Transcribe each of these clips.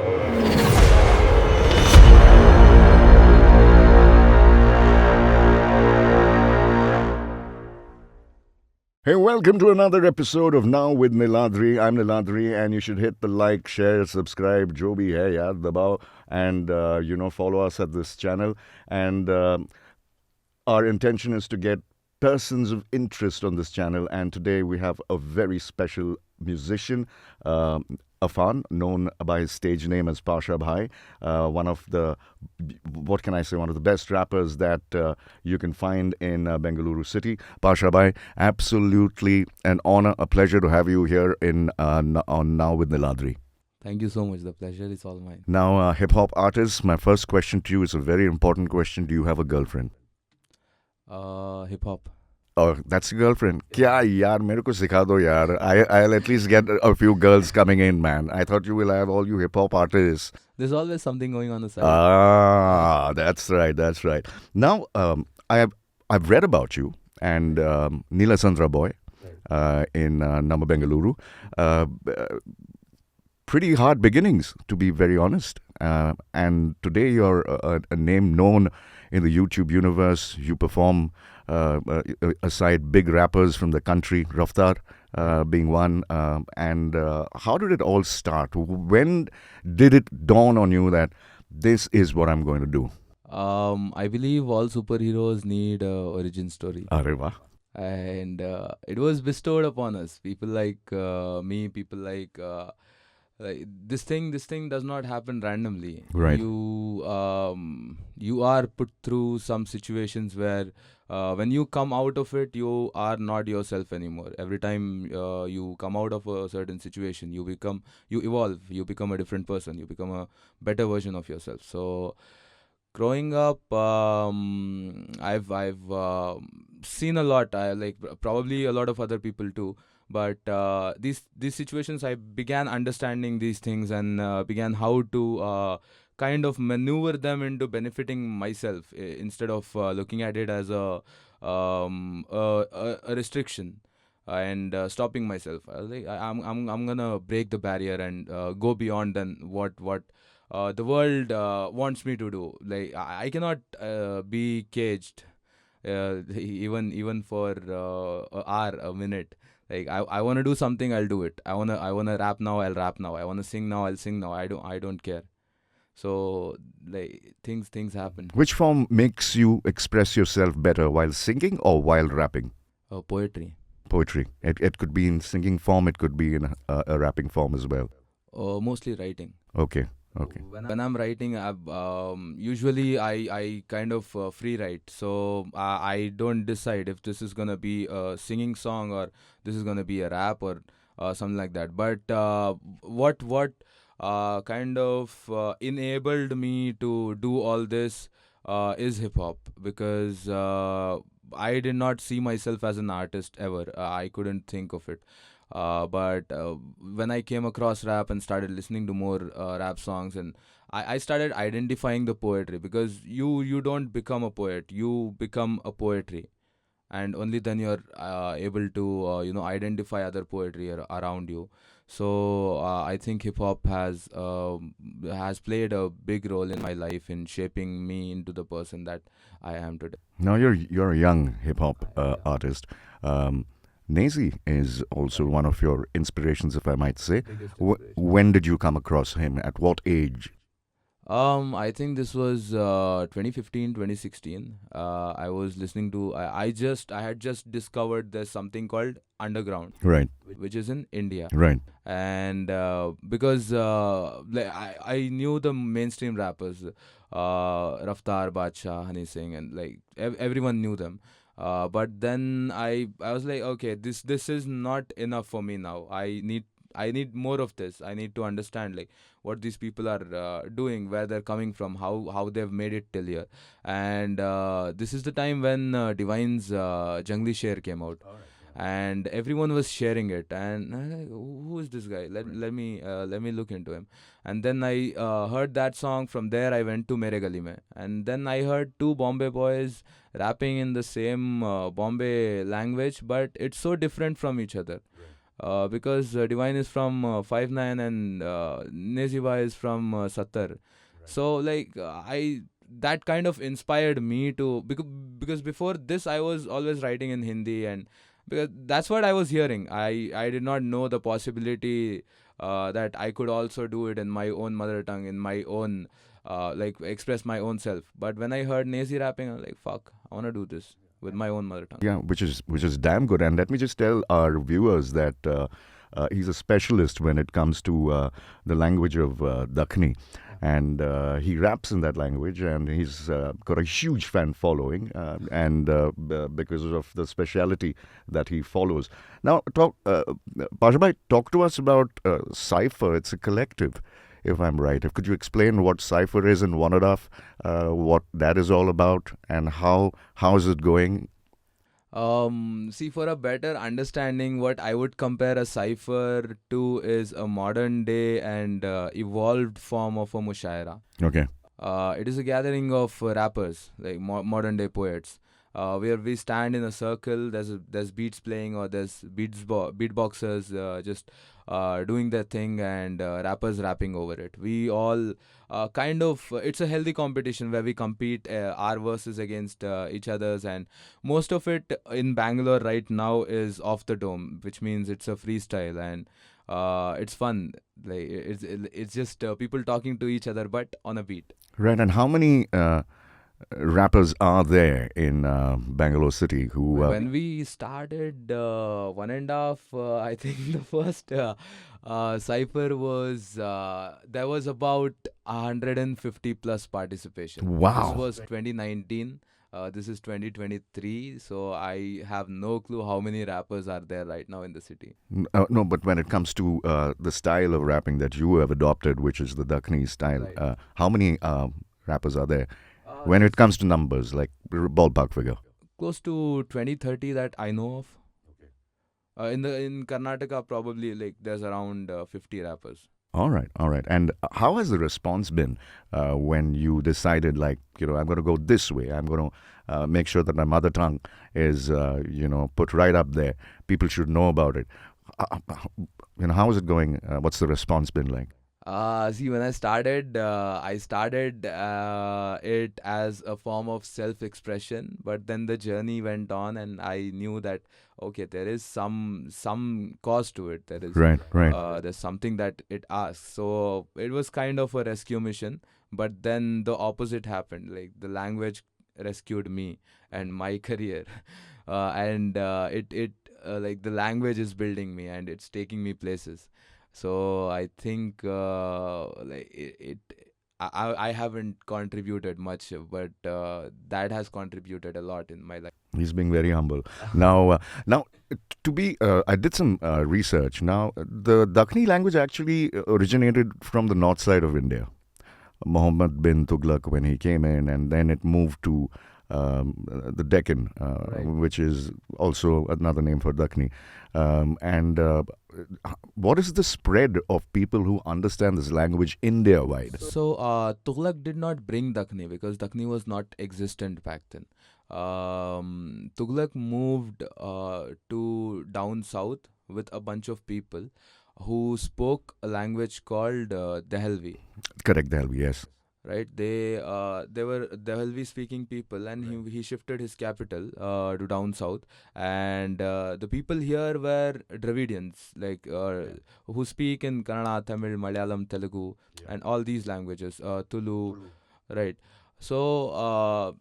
Hey, welcome to another episode of Now with Niladri. I'm Niladri, and you should hit the like, share, subscribe, jo bhi hai yaar, dabao, and follow us at this channel. And our intention is to get persons of interest on this channel. And today we have a very special musician, Afan, known by his stage name as Pasha Bhai, one of the, what can I say, one of the best rappers that you can find in Bengaluru city. Pasha Bhai, absolutely an honor, a pleasure to have you here on Now with Niladri. Thank you so much. The pleasure is all mine. Now, hip hop artist, my first question to you is a very important question. Do you have a girlfriend? Hip hop. Oh, that's your girlfriend. Kya yaar, mere ko sikha do yaar. I'll at least get a few girls coming in, man. I thought you will have all you hip hop artists. There's always something going on the side. Ah, that's right, that's right. Now, I've read about you and Neelasandra boy in Nama Bengaluru. Pretty hard beginnings, to be very honest. And today you're a name known in the YouTube universe. You perform aside big rappers from the country, Raftar being one. And how did it all start? When did it dawn on you that this is what I'm going to do? I believe all superheroes need origin story. Arre wah. And it was bestowed upon us. People like me, people like this thing does not happen randomly. Right. You are put through some situations where when you come out of it, you are not yourself anymore. Every time you come out of a certain situation, you evolve, you become a different person, you become a better version of yourself. So growing up, I've seen a lot. I like probably a lot of other people too. But these situations, I began understanding these things and began how to kind of maneuver them into benefiting myself instead of looking at it as a restriction and stopping myself. I was like, I'm gonna break the barrier and go beyond than what the world wants me to do. Like I cannot be caged even for an hour, a minute. Like I want to do something, I'll do it. I wanna rap now, I'll rap now. I wanna sing now, I'll sing now. I don't care. So like things happen. Which form makes you express yourself better, while singing or while rapping? Poetry. Poetry. It could be in singing form, it could be in a rapping form as well. Mostly writing. Okay. When I'm writing, usually I kind of free write. So I don't decide if this is gonna be a singing song or this is gonna be a rap or something like that. But what kind of enabled me to do all this is hip hop, because I did not see myself as an artist ever. I couldn't think of it. But when I came across rap and started listening to more rap songs, and I started identifying the poetry, because you don't become a poet, you become a poetry, and only then you're able to identify other poetry around you. So I think hip hop has played a big role in my life in shaping me into the person that I am today. Now you're a young hip hop artist. Nazi is also one of your inspirations, if I might say. When did you come across him? At what age? I think this was 2015, 2016. I was listening to. I had just discovered there's something called underground, Right. which is in India. Right. And because I knew the mainstream rappers, Raftar, Badshah, Honey Singh, and like everyone knew them. But then I was like, okay, this is not enough for me now. I need more of this. I need to understand like what these people are doing, where they're coming from, how they've made it till here. And this is the time when Divine's Jungli Sher came out. And everyone was sharing it, and I was like, who is this guy? Let me look into him. And then I heard that song. From there I went to Mere Gali Mein, and then I heard two Bombay boys rapping in the same Bombay language, but it's so different from each other. because Divine is from 5'9" and Neziba is from 70. So like I that kind of inspired me to, because before this I was always writing in Hindi, and because that's what I was hearing. I did not know the possibility that I could also do it in my own mother tongue, in my own like express my own self. But when I heard Nezi rapping, I was like, fuck, I want to do this with my own mother tongue. Yeah, which is damn good. And let me just tell our viewers that he's a specialist when it comes to the language of Dakhni. And he raps in that language, and he's got a huge fan following, and because of the speciality that he follows. Now, Pasha Bhai, talk to us about Cipher. It's a collective, if I'm right. Could you explain what Cipher is in one and a half, what that is all about, and how is it going? See, for a better understanding, what I would compare a cipher to is a modern day and evolved form of a mushaira. Okay. It is a gathering of rappers, like modern day poets, where we stand in a circle. There's beats playing, or there's beatboxers just doing their thing, and rappers rapping over it. We all kind of it's a healthy competition where we compete our verses against each others, and most of it in Bangalore right now is off the dome, which means it's a freestyle, and it's fun. Like it's just people talking to each other, but on a beat. Right. And how many rappers are there in Bangalore City who? When we started 1.5, I think the first cipher was there was about 150 plus participation. This Wow. was 2019. This is 2023, so I have no clue how many rappers are there right now in the city. No, but when it comes to the style of rapping that you have adopted, which is the Dakhni style, Right. how many rappers are there? When it comes to numbers, like ballpark figure. Close to 20-30 that I know of. In Karnataka, probably like there's around 50 rappers. All right, all right. And how has the response been when you decided, like, I'm going to go this way? I'm going to make sure that my mother tongue is, put right up there. People should know about it. How is it going? What's the response been like? See, when I started it as a form of self-expression, but then the journey went on, and I knew that okay, there is some cause to it. There is Right, right. there's something that it asks. So it was kind of a rescue mission, but then the opposite happened. Like the language rescued me and my career, and it like the language is building me and it's taking me places. So I think like I haven't contributed much, but that has contributed a lot in my life. He's being very humble. Now, I did some research. Now, the Dakhni language actually originated from the north side of India. Muhammad bin Tughlaq, when he came in, and then it moved to the Deccan, Right. which is also another name for Dakhni. And what is the spread of people who understand this language India-wide? So Tughlaq did not bring Dakhni because Dakhni was not existent back then. Tughlaq moved to down south with a bunch of people who spoke a language called Dehelvi. Correct, Delhi, yes. Right, they were Dehelvi speaking people, and he shifted his capital to down south, and the people here were Dravidians, like who speak in Kannada, Tamil, Malayalam, Telugu, and all these languages, Tulu, right. So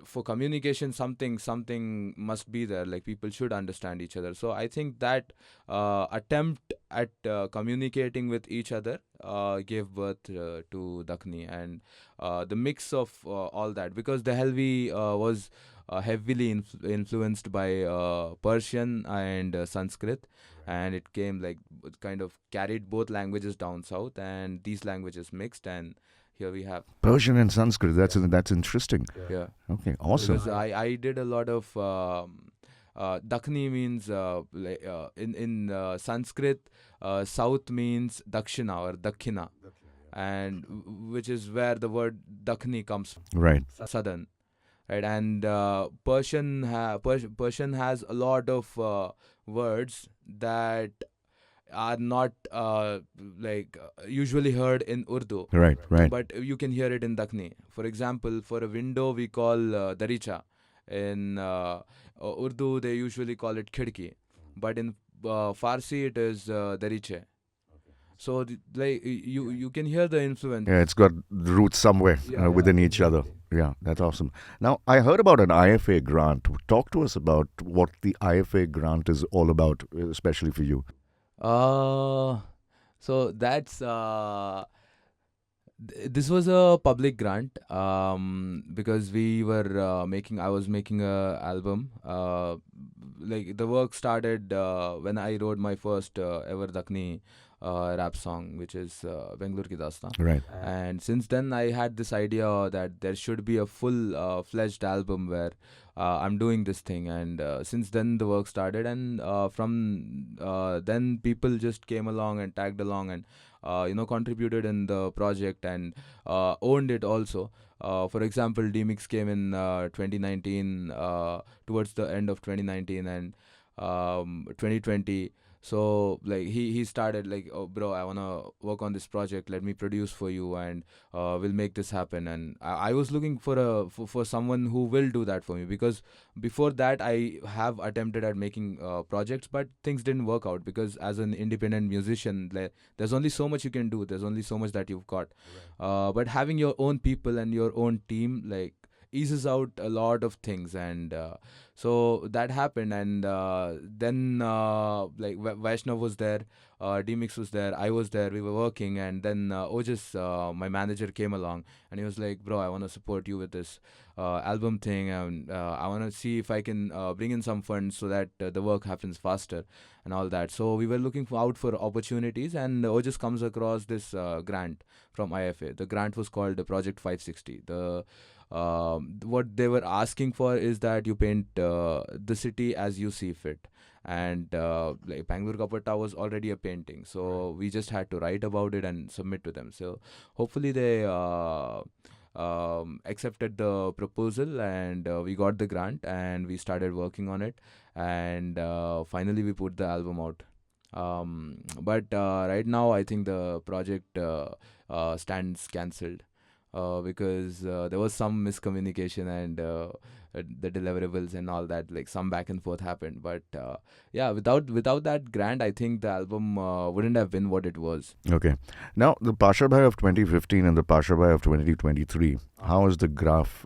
for communication, something must be there. Like people should understand each other. So I think that attempt at communicating with each other gave birth to Dakhni, and the mix of all that, because the Helvi was heavily influenced by Persian and Sanskrit, and it came like it kind of carried both languages down south, and these languages mixed, and here we have. Persian and Sanskrit, that's interesting. Yeah. Okay, awesome. Because I did a lot of Dakhni means in Sanskrit, south means Dakshina or Dakhina, and which is where the word Dakhni comes from, Right. southern, right? And Persian has a lot of words that are not usually heard in Urdu. Right, right. But you can hear it in Dakhni. For example, for a window we call daricha. In Urdu they usually call it khidki, but in Farsi it is dariche. So you can hear the influence. Yeah, it's got roots somewhere within each other. Yeah, that's awesome. Now, I heard about an IFA grant. Talk to us about what the IFA grant is all about, especially for you. So that's this was a public grant because we were I was making a album. Like the work started when I wrote my first ever Dakhni rap song, which is Bengaluru Ki Dastan. Right. And since then, I had this idea that there should be a full fledged album where I'm doing this thing. And since then, the work started. And from then, people just came along and tagged along and contributed in the project and owned it also. For example, DMix came in 2019, towards the end of 2019 and 2020. So like he started like, oh bro, I wanna work on this project. Let me produce for you, and we'll make this happen. And I was looking for someone who will do that for me, because before that I have attempted at making projects, but things didn't work out because as an independent musician, there's only so much you can do. There's only so much that you've got. But having your own people and your own team like eases out a lot of things. And so that happened. And then Vaishnav was there, DMix was there, I was there, we were working. And then Ojas, my manager, came along and he was like, bro, I want to support you with this album thing, and I want to see if I can bring in some funds so that the work happens faster and all that. So we were looking out for opportunities, and Ojas comes across this grant from IFA. The grant was called the Project 560. What they were asking for is that you paint the city as you see fit. And like Bangalore Kapata was already a painting, so we just had to write about it and submit to them. So hopefully they accepted the proposal, and we got the grant and we started working on it. And finally we put the album out. But right now I think the project stands cancelled because there was some miscommunication, and the deliverables and all that, like some back and forth happened. But yeah, without that grant, I think the album wouldn't have been what it was. Okay. Now, the Pasha Bhai of 2015 and the Pasha Bhai of 2023, how is the graph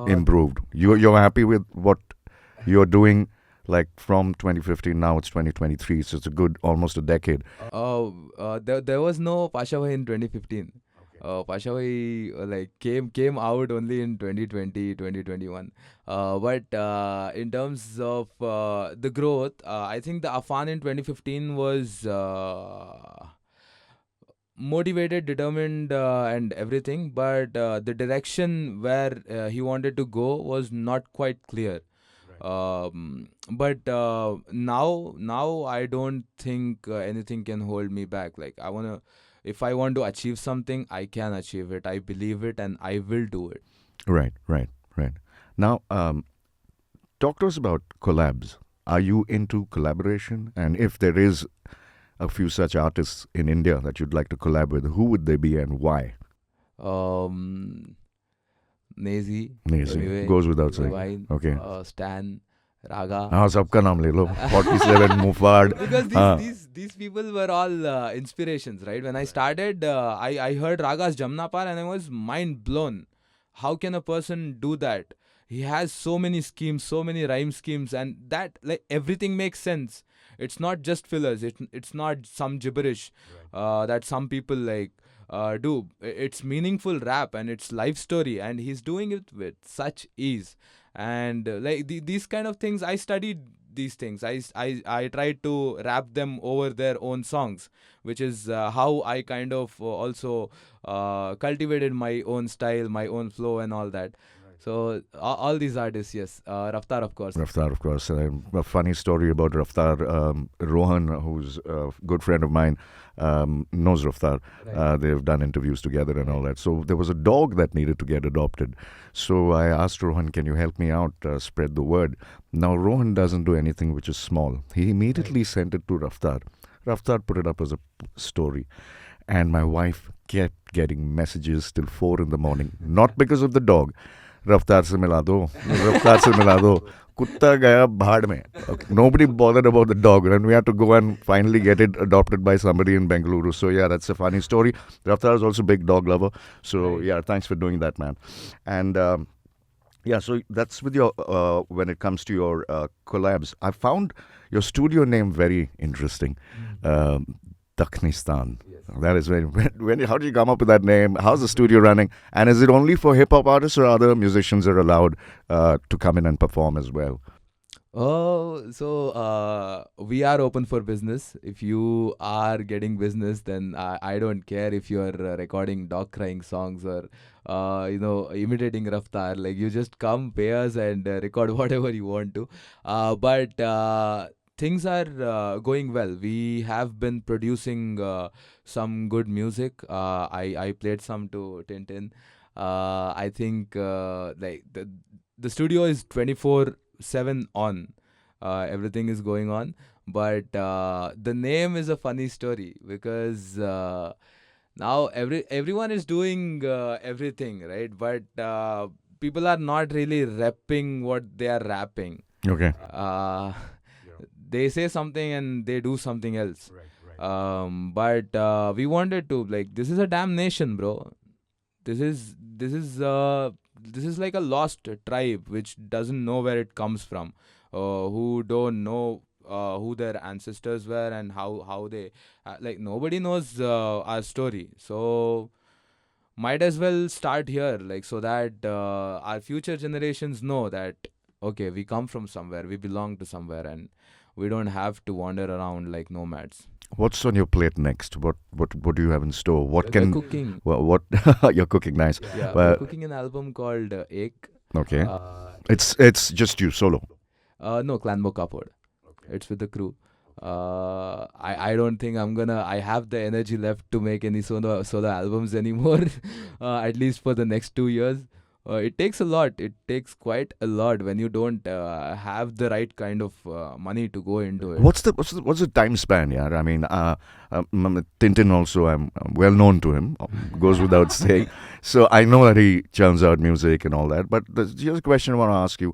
improved? You're happy with what you're doing? Like from 2015, now it's 2023, so it's a good almost a decade. There was no Pasha Bhai in 2015. Pasha Bhai came out only in 2020, 2021. But in terms of the growth, I think the Afan in 2015 was motivated, determined, and everything. But the direction where he wanted to go was not quite clear. But now I don't think anything can hold me back. Like if I want to achieve something, I can achieve it. I believe it, and I will do it. Right. Now, talk to us about collabs. Are you into collaboration? And if there is a few such artists in India that you'd like to collab with, who would they be and why? Nazy, Amazing. Goes without saying. Divine, Okay. Stan, Raga. हाँ सबका नाम ले लो 47 Mufad. Because these people were all inspirations, right? When I started, I heard Raga's Jamnapar and I was mind blown. How can a person do that? He has so many schemes, so many rhyme schemes, and that like everything makes sense. It's not just fillers. It's not some gibberish that some people do. It's meaningful rap and it's life story, and he's doing it with such ease. And these kind of things, I studied these things. I tried to rap them over their own songs, which is how I kind of also cultivated my own style, my own flow, and all that. So all these artists, yes. Raftar, of course. A funny story about Raftar. Rohan, who's a good friend of mine, knows Raftar. They've done interviews together and all that. So there was a dog that needed to get adopted. So I asked Rohan, can you help me out, spread the word? Now, Rohan doesn't do anything which is small. He immediately sent it to Raftar. Raftar put it up as a story, and my wife kept getting messages till 4 in the morning. Not because of the dog. रफ्तार से मिला दो रफ्तार से मिला दो कुत्ता गया भाड़ में. Okay. Nobody bothered about the dog, and we had to go and finally get it adopted by somebody in Bengaluru. So yeah, that's a funny story. Raftar is also a big dog lover, so yeah, thanks for doing that, man. And yeah, so that's with your when it comes to your collabs. I found your studio name very interesting, Dakhnistan. That is very. How did you come up with that name? How's the studio running? And is it only for hip hop artists, or other musicians are allowed to come in and perform as well? Oh, so we are open for business. If you are getting business, then I don't care if you are recording dog crying songs or imitating Raftar. Like, you just come, pay us, and record whatever you want to. But things are going well. We have been producing some good music. I played some to Tintin. I think like the studio is 24/7 on. Everything is going on, but the name is a funny story because now everyone is doing everything, right? But people are not really rapping what they are rapping. Okay. They say something and they do something else. But we wanted to, like, this is a damn nation, bro. This is like a lost tribe which doesn't know where it comes from, who don't know who their ancestors were and how they like, nobody knows our story. So might as well start here, like, so that our future generations know that, okay, we come from somewhere, we belong to somewhere, and we don't have to wander around like nomads. What's on your plate next? What do you have in store? We're cooking. What you're cooking? Nice. Yeah, we're cooking an album called Ek. Okay. It's just you solo. No, Clan Kapod. Okay. It's with the crew. I don't think I have the energy left to make any solo albums anymore. At least for the next 2 years. It takes a lot. It takes quite a lot when you don't have the right kind of money to go into it. What's the time span? Yeah, I mean, Tintin also. I'm well known to him. Goes without saying. So I know that he churns out music and all that. But here's a question I want to ask you.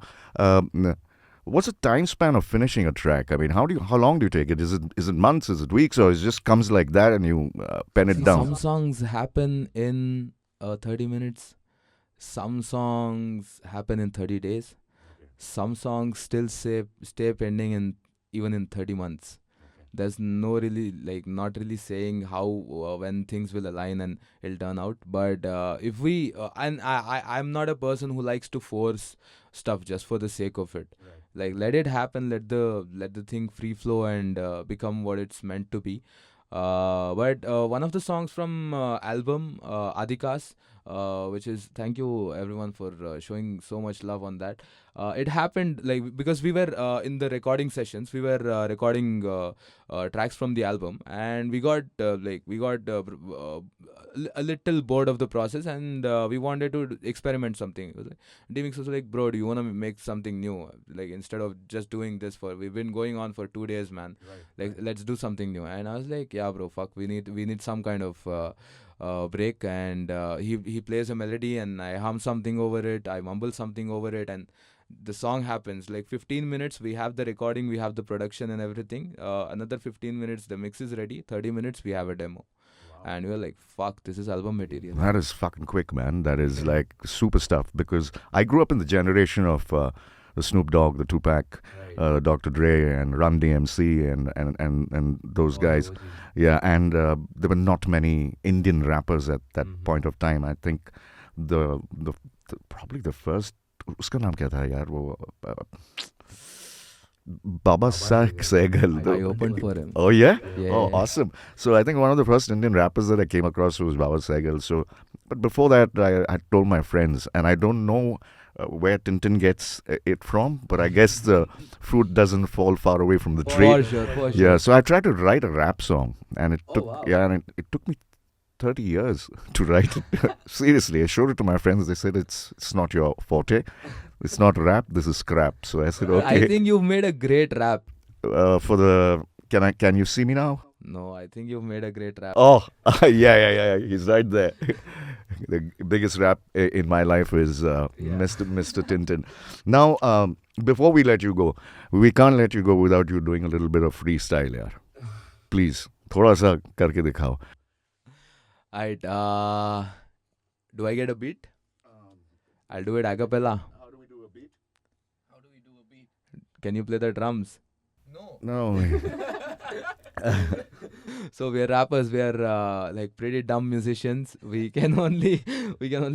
What's the time span of finishing a track? I mean, how long do you take it? Is it months? Is it weeks? Or it just comes like that and you pen it down? Some songs happen in 30 minutes. Some songs happen in 30 days. Okay. Some songs still stay pending even in 30 months. Okay. There's not really saying how when things will align and it'll turn out. But if we and I'm not a person who likes to force stuff just for the sake of it. Right. Like, let it happen. Let the thing free flow and become what it's meant to be. But one of the songs from album Adikas, which is, thank you everyone for showing so much love on that. It happened like because we were in the recording sessions, we were recording tracks from the album, and we got a little bored of the process, and we wanted to experiment something. It was like, DMX was like, bro, do you want to make something new? Like, instead of just doing this we've been going on for 2 days, man. Right. Like, let's do something new. And I was like, yeah, bro, fuck, we need some kind of break. And he plays a melody, and I hum something over it, I mumble something over it, and the song happens. Like 15 minutes, we have the recording, we have the production and everything. Another 15 minutes, the mix is ready. 30 minutes, we have a demo. Wow. And we were like, fuck, this is album material. That is fucking quick, man. That is like super stuff. Because I grew up in the generation of the Snoop Dogg, the Tupac, right. Dr. Dre, and Run DMC, and those guys. Yeah, and there were not many Indian rappers at that point of time. I think the probably the first. उसका नाम क्या था यार वो Baba Sehgal. I opened for him. Oh yeah? Oh, awesome. So I think one of the first Indian rappers that I came across was Baba Sehgal. So, but before that, I told my friends, and I don't know where Tintin gets it from, but I guess the fruit doesn't fall far away from the tree. For sure. Yeah. So I tried to write a rap song, and it it took me 30 years to write it. Seriously, I showed it to my friends. They said it's not your forte. It's not rap. This is scrap. So I said, okay. I think you've made a great rap. Can you see me now? No, I think you've made a great rap. Oh, yeah. He's right there. The biggest rap in my life is Mr. Tintin. Now, before we let you go, we can't let you go without you doing a little bit of freestyle, yaar. Please, थोड़ा सा करके दिखाओ. Alright, do I get a beat? I'll do it a cappella. How do we do a beat? Can you play the drums? No. So we are rappers. We are like pretty dumb musicians. We can only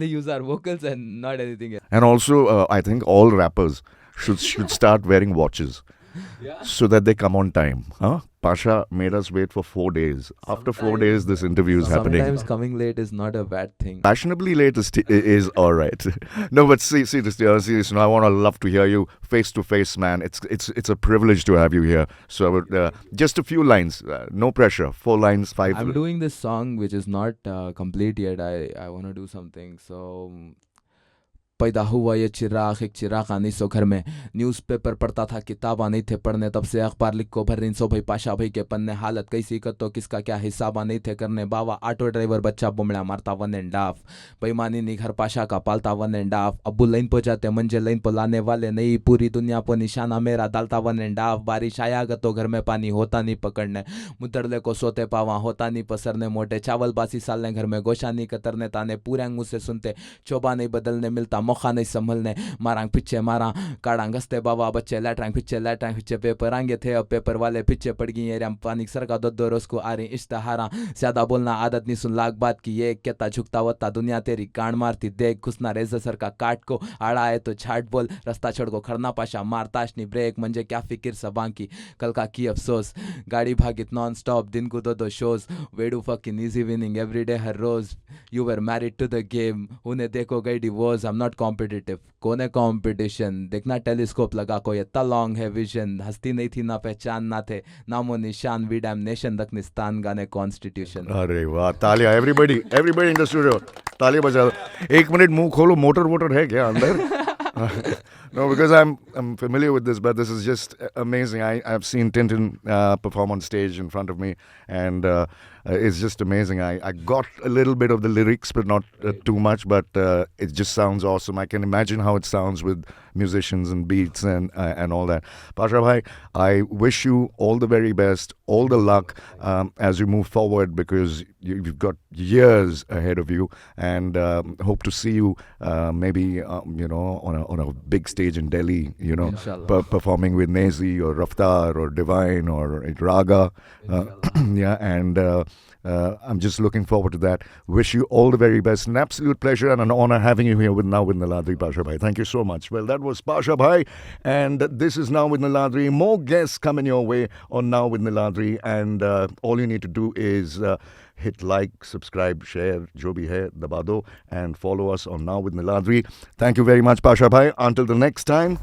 use our vocals and not anything else. And also, I think all rappers should start wearing watches so that they come on time. Huh? Pasha made us wait for 4 days. After 4 days, this interview is happening. Sometimes coming late is not a bad thing. Fashionably late is all right. No, but seriously, I want to love to hear you face to face, man. It's a privilege to have you here. So I would just a few lines, no pressure. 4 lines, 5. I'm doing this song which is not complete yet. I want to do something. So पैदा हुआ ये चिराग, एक चिराग आनी सो घर में, newspaper पढ़ता था किताबा नहीं थे पढ़ने, तब से अखबार लिखो भर रिंसो भाई पाशा भाई के पन्ने, हालत कैसी कर तो किसका क्या हिसाबा नहीं थे करने, बाबा ऑटो ड्राइवर बच्चा बुमड़ा मारता 1.5, बेईमानी नहीं घर पाशा का पालता 1.5, अब्बू लाइन पर जाते मंजे लाइन पर लाने वाले नहीं, पूरी दुनिया पर निशाना मेरा डालता 1.5, बारिश आया तो घर में पानी होता नहीं पकड़ने, मुतरले को सोते पावा होता नहीं पसरने, मोटे चावल बासी सालने घर में गोशा नहीं कतरने, ताने पूरे अंगू से सुनते चोबा नहीं बदलने मिलता मौका नहीं संभलने, मारांग पिछे मारा काड़ांग हंसते बाबा बच्चे लैटरांग पिछे पेपर आंगे थे, अब पेपर वाले पिछे पड़ गई एरिया पानी सर का दो रोज को आ रही इश्तहारा, ज्यादा बोलना आदत नहीं सुन लाख बात की ये कहता झुकता वत्ता दुनिया तेरी कांड मारती देख, घुसना रेजर सर का काट को आड़ा है तो छाट बोल, रास्ता छोड़ को खड़ना पाशा मारताश नहीं ब्रेक, मंजे क्या फिक्र सबा की कल का की अफसोस, गाड़ी भागित नॉन स्टॉप दिन को दो शोज, वेडू फकिंग इजी विनिंग एवरीडे हर रोज, you were married to the game, उन्हें देखो गई divorce, I am not competitive, कौन है कॉम्पिटिशन, देखना टेलीस्कोप लगा कोई इतना लॉन्ग है विजन, हस्ती नहीं थी ना पहचान ना थे नामो निशान, वी डैम नेशन दखनिस्तान गाने कॉन्स्टिट्यूशन. अरे वाह, तालियां एवरीबॉडी इन द स्टूडियो, तालियां बजा. 1 मिनट मुंह खोलो, मोटर है क्या अंदर? No, because I'm familiar with this, but this is just amazing. I've seen Tintin perform on stage in front of me, and it's just amazing. I got a little bit of the lyrics, but not too much, but it just sounds awesome. I can imagine how it sounds with musicians and beats and all that. Pasha Bhai, I wish you all the very best, all the luck as you move forward, because you've got years ahead of you, and hope to see you maybe on a big stage in Delhi, performing with Nezi or Raftar or Divine or Raga. Yeah, and I'm just looking forward to that. Wish you all the very best. An absolute pleasure and an honor having you here with Now with Niladri, Pasha Bhai. Thank you so much. Well, that was Pasha Bhai, and this is Now with Niladri. More guests coming your way on Now with Niladri, and all you need to do is hit like, subscribe, share, jo bhi hai, daba do, and follow us on Now with Niladri. Thank you very much, Pasha Bhai. Until the next time.